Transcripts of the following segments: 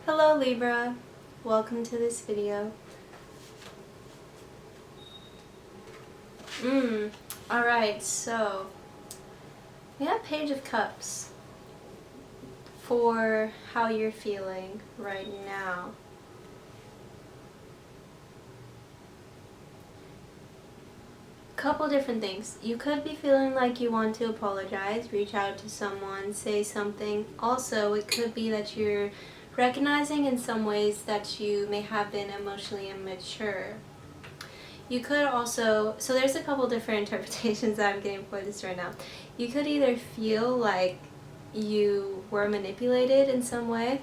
Hello Libra, welcome to this video. Alright, so we have Page of Cups for how you're feeling right now. Couple different things. You could be feeling like you want to apologize, reach out to someone, say something. Also, it could be that you're recognizing in some ways that you may have been emotionally immature. You could also, so there's a couple different interpretations that I'm getting for this right now. You could either feel like you were manipulated in some way,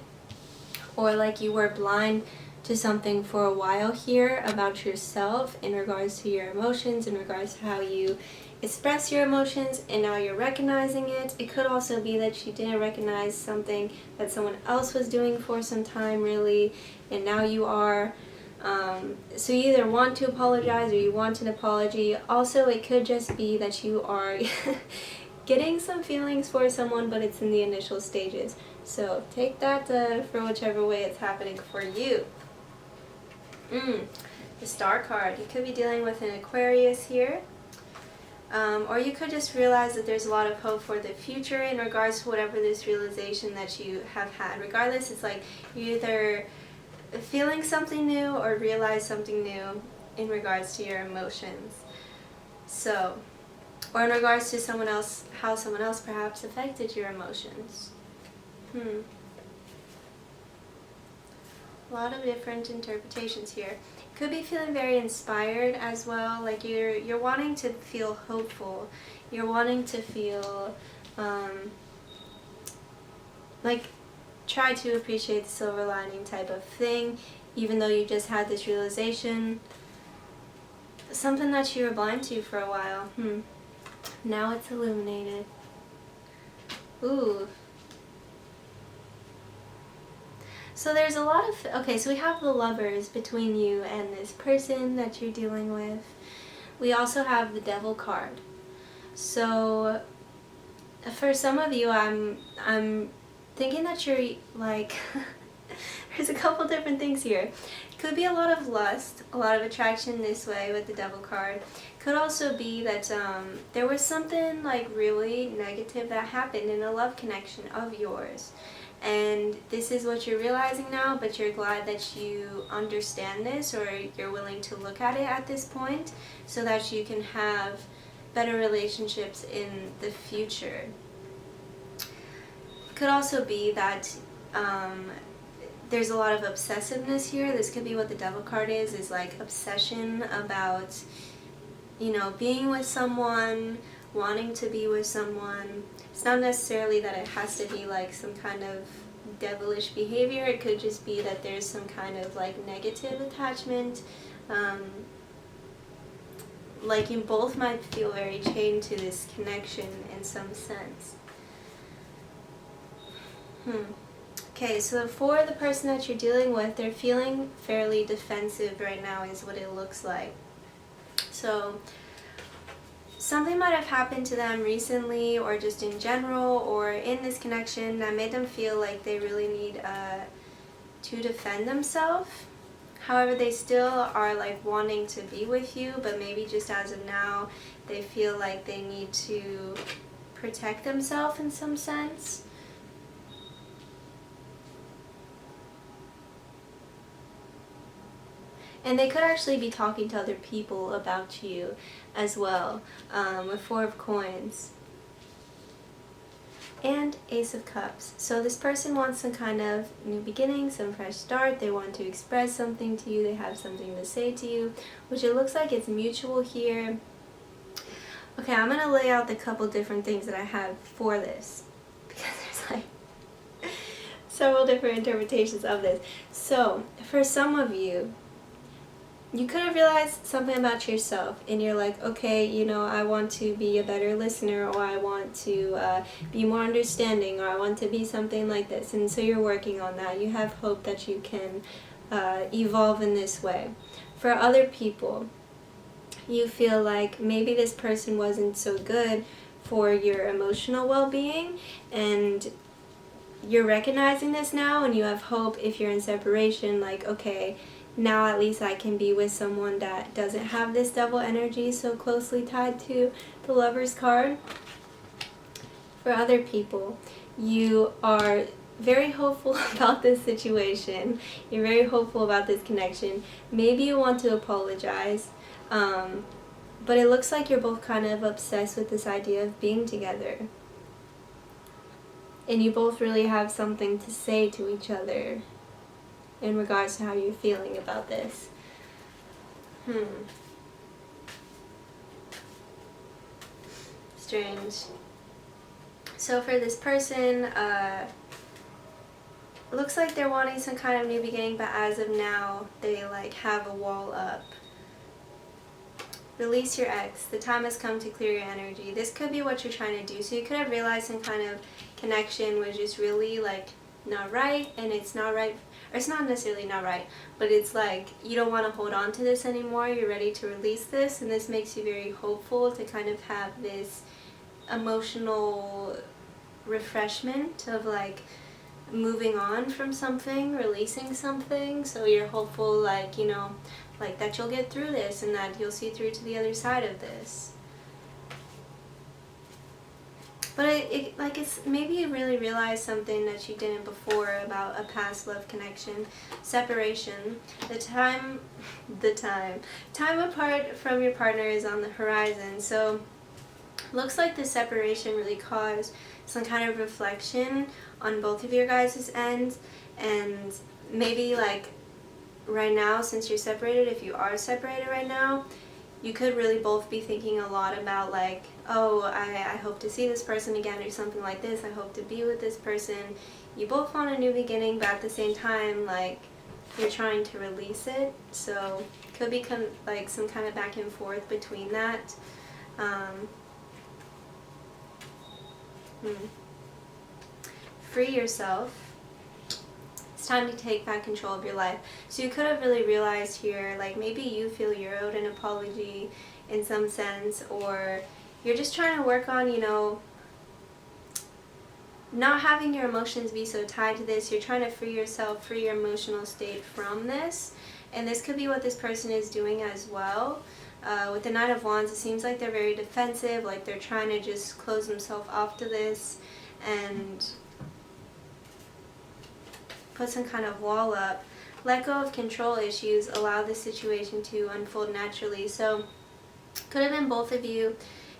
or like you were blind to something for a while here about yourself in regards to your emotions, in regards to how you express your emotions, and now you're recognizing it. It could also be that you didn't recognize something that someone else was doing for some time really, and now you are. So you either want to apologize or you want an apology. Also, it could just be that you are getting some feelings for someone, but it's in the initial stages. So take that for whichever way it's happening for you. The Star card. You could be dealing with an Aquarius here. Or you could just realize that there's a lot of hope for the future in regards to whatever this realization that you have had. Regardless, it's like you either feeling something new or realize something new in regards to your emotions. So, or in regards to someone else, how someone else perhaps affected your emotions. A lot of different interpretations here. Could be feeling very inspired as well, like you're wanting to feel hopeful. You're wanting to feel like try to appreciate the silver lining type of thing, even though you just had this realization. Something that you were blind to for a while. Now it's illuminated. Ooh. So there's a lot of, okay, so we have the Lovers between you and this person that you're dealing with. We also have the Devil card. So for some of you, I'm thinking that you're like, there's a couple different things here. Could be a lot of lust, a lot of attraction this way with the Devil card. Could also be that there was something like really negative that happened in a love connection of yours. And this is what you're realizing now, but you're glad that you understand this, or you're willing to look at it at this point so that you can have better relationships in the future. Could also be that there's a lot of obsessiveness here. This could be what the Devil card is like obsession about, you know, being with someone, wanting to be with someone. It's not necessarily that it has to be like some kind of devilish behavior. It could just be that there's some kind of like negative attachment. Like you both might feel very chained to this connection in some sense. Okay, so for the person that you're dealing with, they're feeling fairly defensive right now is what it looks like. So something might have happened to them recently or just in general or in this connection that made them feel like they really need to defend themselves. However, they still are like wanting to be with you, but maybe just as of now they feel like they need to protect themselves in some sense. And they could actually be talking to other people about you as well, with Four of Coins. And Ace of Cups. So this person wants some kind of new beginning, some fresh start. They want to express something to you. They have something to say to you, which it looks like it's mutual here. Okay, I'm going to lay out the couple different things that I have for this, because there's like several different interpretations of this. So for some of you, you could have realized something about yourself and you're like, okay, you know, I want to be a better listener, or I want to be more understanding, or I want to be something like this. And so you're working on that. You have hope that you can evolve in this way. For other people, you feel like maybe this person wasn't so good for your emotional well-being, and you're recognizing this now and you have hope if you're in separation, like, okay, now at least I can be with someone that doesn't have this double energy so closely tied to the Lover's card. For other people, you are very hopeful about this situation. You're very hopeful about this connection. Maybe you want to apologize, but it looks like you're both kind of obsessed with this idea of being together. And you both really have something to say to each other in regards to how you're feeling about this. Strange. So for this person, looks like they're wanting some kind of new beginning, but as of now, they like have a wall up. Release your ex. The time has come to clear your energy. This could be what you're trying to do. So you could have realized some kind of connection was just really like not right, and it's not right, or it's not necessarily not right, but it's like you don't want to hold on to this anymore. You're ready to release this, and this makes you very hopeful to kind of have this emotional refreshment of like moving on from something, releasing something. So you're hopeful, like, you know, like that you'll get through this and that you'll see through to the other side of this. But it's maybe you really realize something that you didn't before about a past love connection. Separation. Time apart from your partner is on the horizon. So looks like the separation really caused some kind of reflection on both of your guys' ends, and maybe like right now, since you're separated, if you are separated right now, you could really both be thinking a lot about like, oh, I hope to see this person again, or something like this. I hope to be with this person. You both want a new beginning, but at the same time, like, you're trying to release it. So could be like some kind of back and forth between that. Free yourself. It's time to take back control of your life. So you could have really realized here, like maybe you feel you're owed an apology in some sense, or you're just trying to work on, you know, not having your emotions be so tied to this. You're trying to free yourself, free your emotional state from this. And this could be what this person is doing as well. With the Knight of Wands, it seems like they're very defensive, like they're trying to just close themselves off to this and put some kind of wall up. Let go of control issues, allow the situation to unfold naturally. So could have been both of you.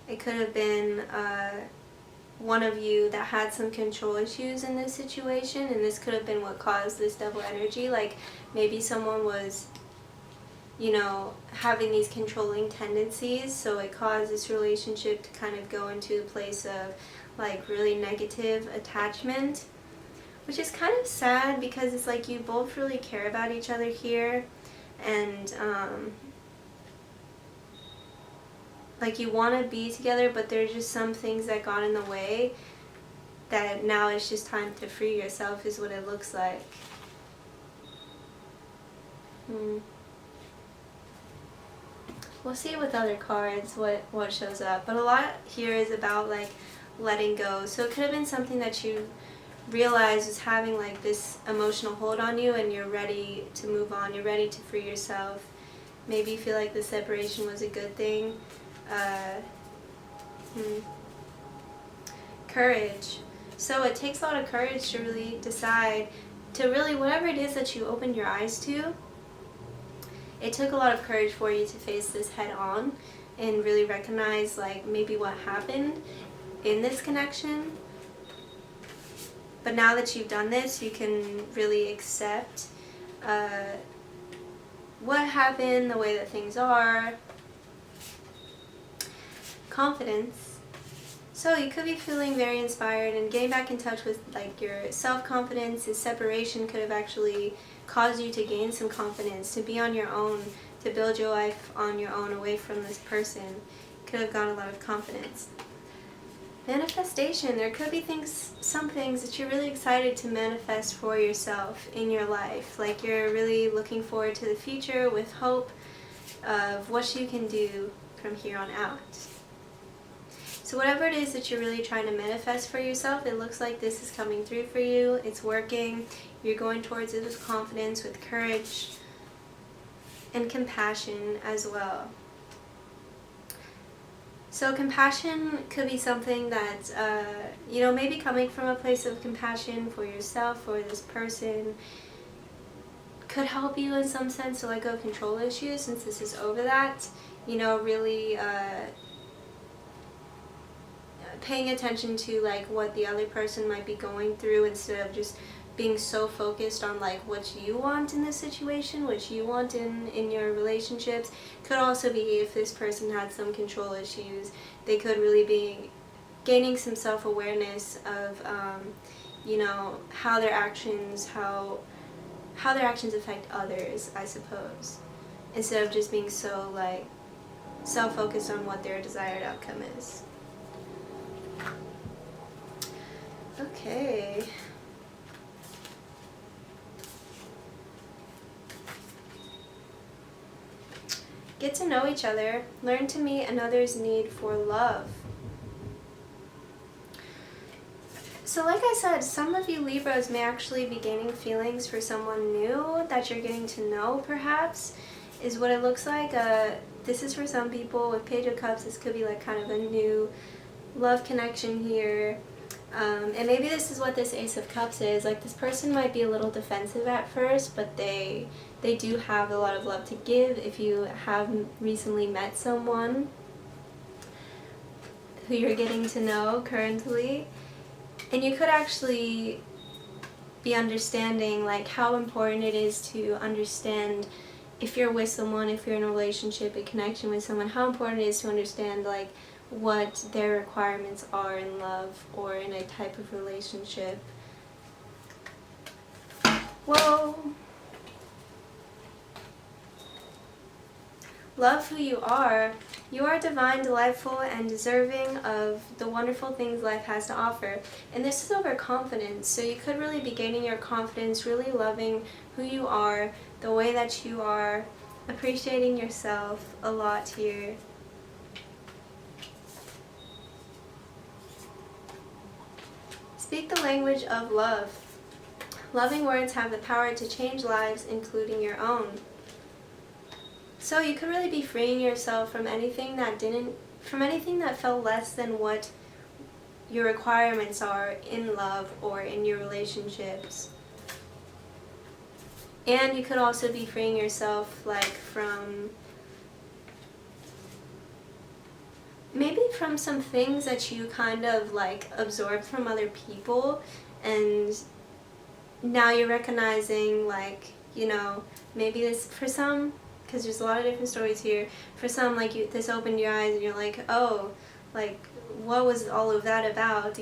It could have been one of you that had some control issues in this situation, and this could have been what caused this double energy. Like maybe someone was, you know, having these controlling tendencies, so it caused this relationship to kind of go into a place of like really negative attachment, which is kind of sad because it's like you both really care about each other here, and like you want to be together, but there's just some things that got in the way that now it's just time to free yourself, is what it looks like. We'll see with other cards what shows up, but a lot here is about like letting go. So it could have been something that you realize is having like this emotional hold on you, and you're ready to move on, you're ready to free yourself. Maybe you feel like the separation was a good thing. Courage. So it takes a lot of courage to really decide to really, whatever it is that you opened your eyes to, it took a lot of courage for you to face this head on and really recognize like maybe what happened in this connection. But now that you've done this, you can really accept what happened, the way that things are. Confidence. So you could be feeling very inspired and getting back in touch with like your self-confidence. This separation could have actually caused you to gain some confidence, to be on your own, to build your life on your own away from this person. Could have gotten a lot of confidence. Manifestation. There could be some things that you're really excited to manifest for yourself in your life. Like you're really looking forward to the future with hope of what you can do from here on out. So whatever it is that you're really trying to manifest for yourself, it looks like this is coming through for you. It's working. You're going towards it with confidence, with courage, and compassion as well. So compassion could be something that, maybe coming from a place of compassion for yourself or this person could help you in some sense to let go of control issues, since this is over that. Really paying attention to like what the other person might be going through, instead of just being so focused on like what you want in this situation, what you want in your relationships. Could also be if this person had some control issues, they could really be gaining some self-awareness of how their actions affect others, I suppose, instead of just being so like self-focused on what their desired outcome is. Okay. Get to know each other. Learn to meet another's need for love. So like I said, some of you Libras may actually be gaining feelings for someone new that you're getting to know, perhaps, is what it looks like. This is for some people with Page of Cups. This could be like kind of a new love connection here. And maybe this is what this Ace of Cups is. Like, this person might be a little defensive at first, but they do have a lot of love to give. If you have recently met someone who you're getting to know currently, and you could actually be understanding like how important it is to understand, if you're with someone, if you're in a relationship, a connection with someone, how important it is to understand like what their requirements are in love or in a type of relationship. Whoa! Love who you are. You are divine, delightful, and deserving of the wonderful things life has to offer. And this is over confidence, so you could really be gaining your confidence, really loving who you are, the way that you are, appreciating yourself a lot here. Speak the language of love. Loving words have the power to change lives, including your own. So you could really be freeing yourself from anything that felt less than what your requirements are in love or in your relationships. And you could also be freeing yourself like from some things that you kind of like absorbed from other people, and now you're recognizing like, maybe this, for some, because there's a lot of different stories here, for some like this opened your eyes and you're like, oh, like what was all of that about,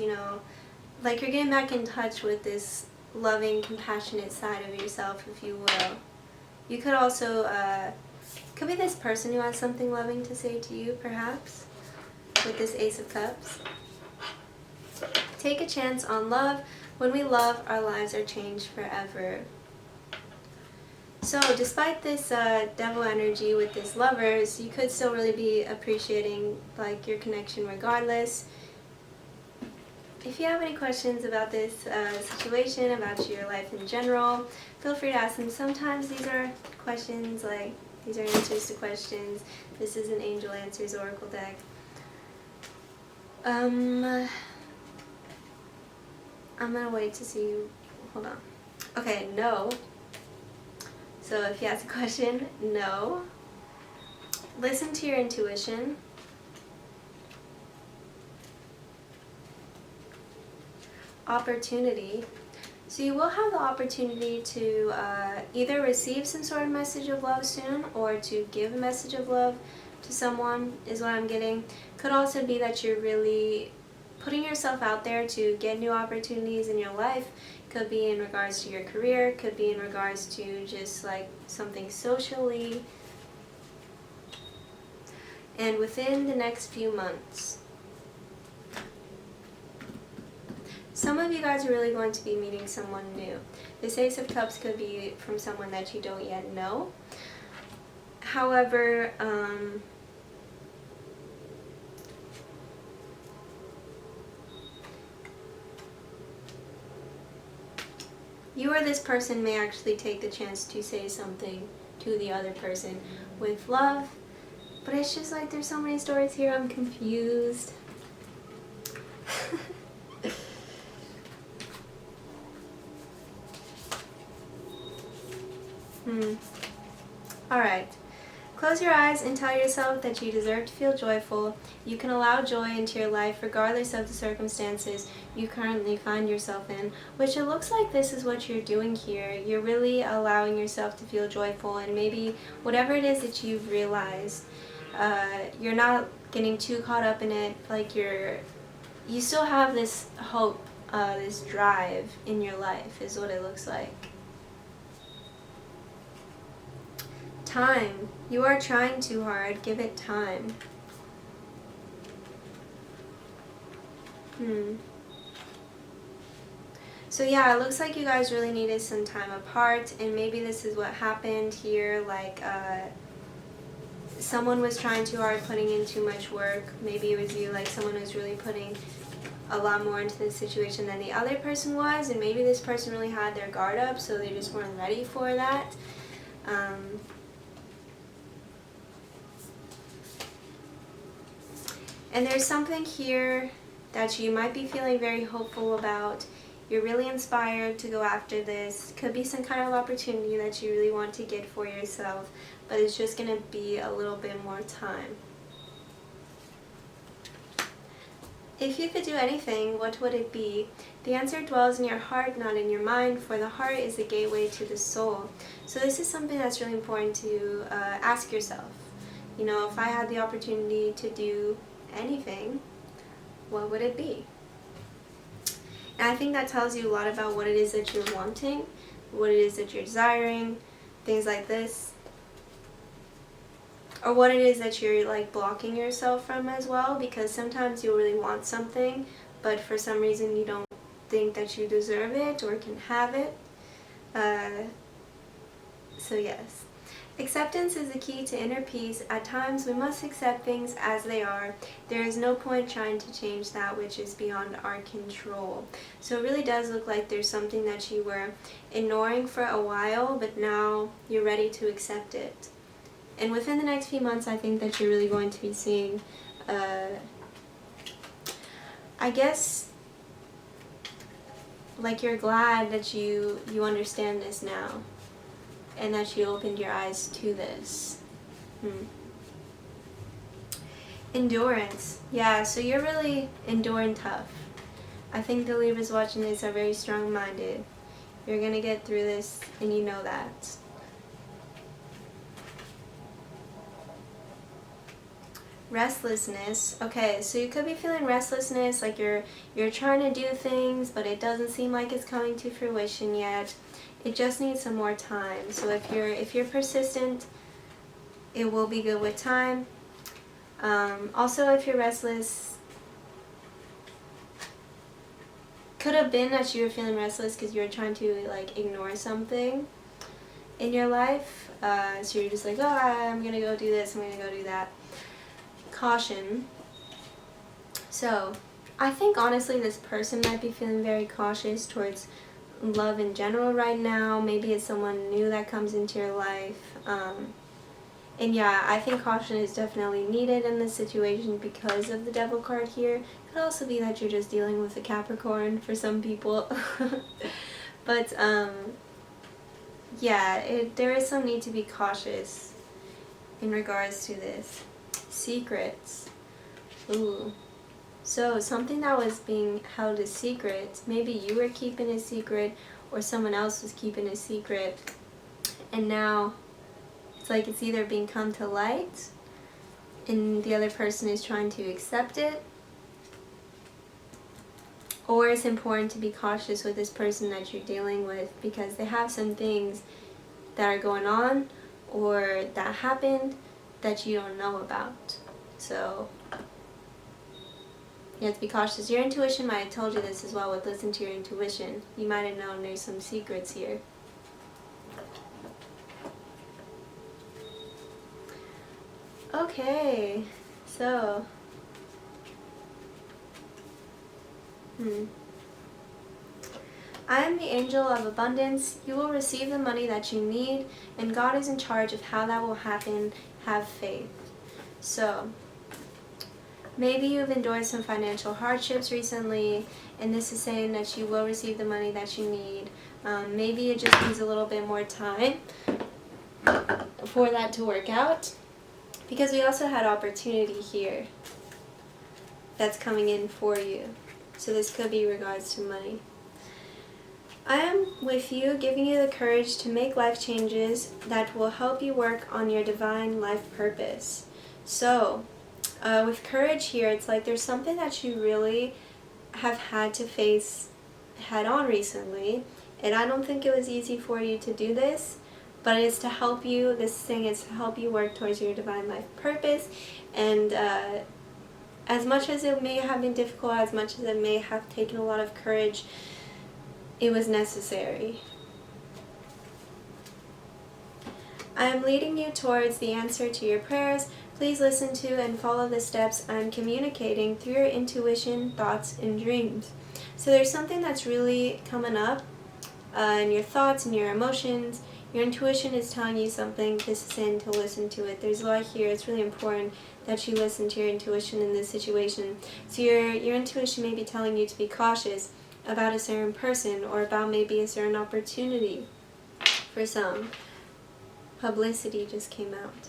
like you're getting back in touch with this loving, compassionate side of yourself, if you will. You could also, could be this person who has something loving to say to you, perhaps, with this Ace of Cups. Take a chance on love. When we love, our lives are changed forever. So despite this devil energy with this Lovers, you could still really be appreciating like your connection regardless. If you have any questions about this situation, about your life in general, feel free to ask them. Sometimes these are questions, like these are answers to questions. This is an Angel Answers Oracle deck. I'm gonna wait to see you. Hold on. Okay, no. So if you ask a question, no. Listen to your intuition. Opportunity. So you will have the opportunity to either receive some sort of message of love soon, or to give a message of love to someone, is what I'm getting. Could also be that you're really putting yourself out there to get new opportunities in your life. Could be in regards to your career, could be in regards to just like something socially. And within the next few months. Some of you guys are really going to be meeting someone new. This Ace of Cups could be from someone that you don't yet know. However, you or this person may actually take the chance to say something to the other person with love. But it's just like there's so many stories here, I'm confused. Alright. Close your eyes and tell yourself that you deserve to feel joyful. You can allow joy into your life regardless of the circumstances you currently find yourself in, which it looks like this is what you're doing here. You're really allowing yourself to feel joyful, and maybe whatever it is that you've realized, you're not getting too caught up in it. Like you still have this hope, this drive in your life is what it looks like. Time. You are trying too hard. Give it time. So yeah, it looks like you guys really needed some time apart, and maybe this is what happened here, like someone was trying too hard, putting in too much work. Maybe it was you, like someone was really putting a lot more into this situation than the other person was, and maybe this person really had their guard up, so they just weren't ready for that. And there's something here that you might be feeling very hopeful about. You're really inspired to go after this. Could be some kind of opportunity that you really want to get for yourself, but it's just going to be a little bit more time. If you could do anything, what would it be? The answer dwells in your heart, not in your mind, for the heart is the gateway to the soul. So this is something that's really important to ask yourself. You know, if I had the opportunity to do anything, what would it be? And I think that tells you a lot about what it is that you're wanting, what it is that you're desiring, things like this. Or what it is that you're like blocking yourself from as well, because sometimes you really want something, but for some reason you don't think that you deserve it or can have it. So yes. Acceptance is the key to inner peace. At times we must accept things as they are. There is no point trying to change that which is beyond our control. So it really does look like there's something that you were ignoring for a while, but now you're ready to accept it. And within the next few months, I think that you're really going to be seeing, I guess, like you're glad that you understand this now, and that you opened your eyes to this. Endurance. Yeah, so you're really enduring tough. I think the Libras watching this are very strong-minded. You're going to get through this, and you know that. Restlessness. Okay, so you could be feeling restlessness, like you're trying to do things, but it doesn't seem like it's coming to fruition yet. It just needs some more time. So if you're persistent, it will be good with time. Also, if you're restless, could have been that you were feeling restless because you were trying to like ignore something in your life. So you're just like, oh, I'm gonna go do this, I'm gonna go do that. Caution. So I think honestly this person might be feeling very cautious towards love in general right now. Maybe it's someone new that comes into your life. And yeah, I think caution is definitely needed in this situation because of the Devil card here. It could also be that you're just dealing with a Capricorn for some people. But yeah, there is some need to be cautious in regards to this. Secrets. Ooh. So something that was being held a secret, maybe you were keeping a secret or someone else was keeping a secret, and now it's like it's either being come to light and the other person is trying to accept it, or it's important to be cautious with this person that you're dealing with because they have some things that are going on or that happened that you don't know about. So you have to be cautious. Your intuition might have told you this as well. With listen to your intuition, you might have known there's some secrets here. Okay, so I am the angel of abundance. You will receive the money that you need, and God is in charge of how that will happen. Have faith. So, maybe you've endured some financial hardships recently, and this is saying that you will receive the money that you need. Maybe it just needs a little bit more time for that to work out, because we also had opportunity here that's coming in for you. So this could be regards to money. I am with you, giving you the courage to make life changes that will help you work on your divine life purpose. So, with courage here, it's like there's something that you really have had to face head on recently, and I don't think it was easy for you to do this, but it's to help you, this thing is to help you work towards your divine life purpose, and as much as it may have been difficult, as much as it may have taken a lot of courage, it was necessary. I am leading you towards the answer to your prayers. Please listen to and follow the steps I am communicating through your intuition, thoughts, and dreams. So there's something that's really coming up in your thoughts and your emotions. Your intuition is telling you something. This is saying to listen to it. There's a lot here. It's really important that you listen to your intuition in this situation. So your intuition may be telling you to be cautious about a certain person, or about maybe a certain opportunity. For some, publicity just came out.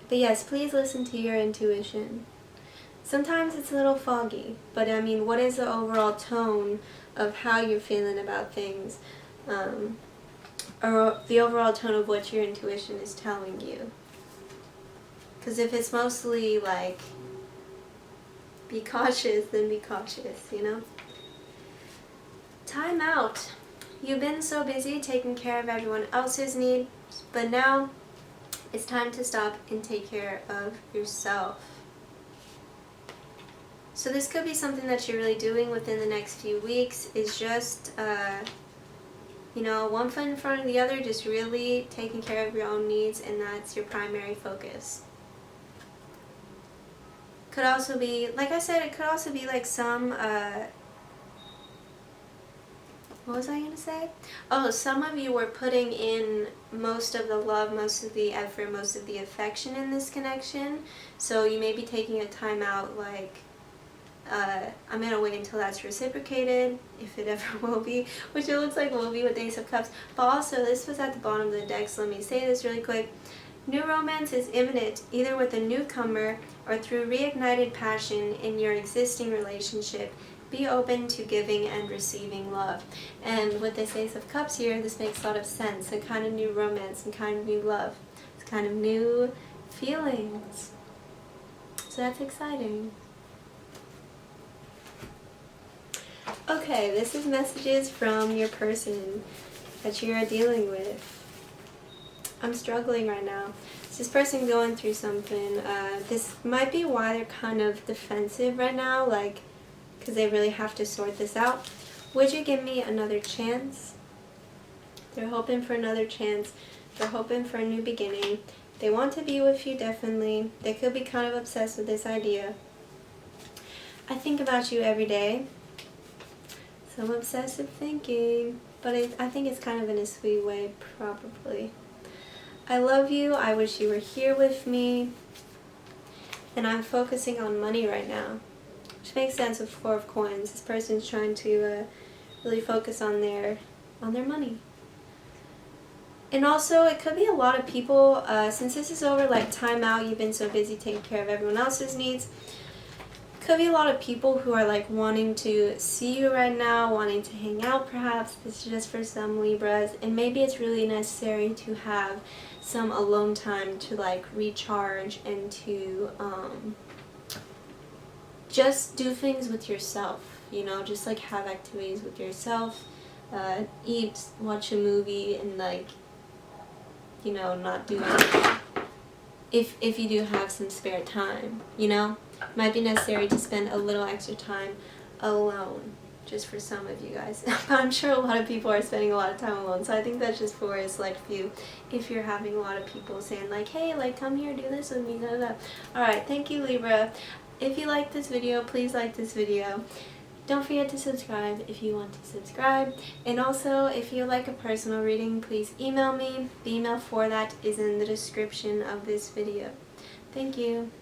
But yes, please listen to your intuition. Sometimes it's a little foggy, but I mean, what is the overall tone of how you're feeling about things? Or the overall tone of what your intuition is telling you. Because if it's mostly like, be cautious, then be cautious, you know? Time out. You've been so busy taking care of everyone else's needs, but now it's time to stop and take care of yourself. So this could be something that you're really doing within the next few weeks, is just, one foot in front of the other, just really taking care of your own needs, and that's your primary focus. Could also be, like I said, it could also be like some, what was I going to say? Oh, some of you were putting in most of the love, most of the effort, most of the affection in this connection. So you may be taking a time out, like, I'm going to wait until that's reciprocated, if it ever will be, which it looks like will be with the Ace of Cups. But also, this was at the bottom of the deck, so let me say this really quick. New romance is imminent, either with a newcomer or through reignited passion in your existing relationship. Be open to giving and receiving love. And with this Ace of Cups here, this makes a lot of sense. A kind of new romance and kind of new love. It's kind of new feelings. So that's exciting. Okay, this is messages from your person that you are dealing with. I'm struggling right now. Is this person going through something? This might be why they're kind of defensive right now, like, because they really have to sort this out. Would you give me another chance? They're hoping for another chance. They're hoping for a new beginning. They want to be with you, definitely. They could be kind of obsessed with this idea. I think about you every day. Some obsessive thinking, but I think it's kind of in a sweet way, probably. I love you. I wish you were here with me. And I'm focusing on money right now, which makes sense with Four of Coins. This person's trying to really focus on their money. And also, it could be a lot of people, since this is over like time out, you've been so busy taking care of everyone else's needs. Could be a lot of people who are like wanting to see you right now, wanting to hang out perhaps. This is just for some Libras. And maybe it's really necessary to have some alone time to like recharge and to just do things with yourself, just like have activities with yourself, eat, watch a movie, and like, not do anything. If you do have some spare time, might be necessary to spend a little extra time alone, just for some of you guys. But I'm sure a lot of people are spending a lot of time alone, so I think that's just for a select few. If you're having a lot of people saying like, hey, like, come here, do this with me, da da da. Alright, thank you, Libra. If you like this video, please like this video. Don't forget to subscribe if you want to subscribe. And also, if you like a personal reading, please email me. The email for that is in the description of this video. Thank you.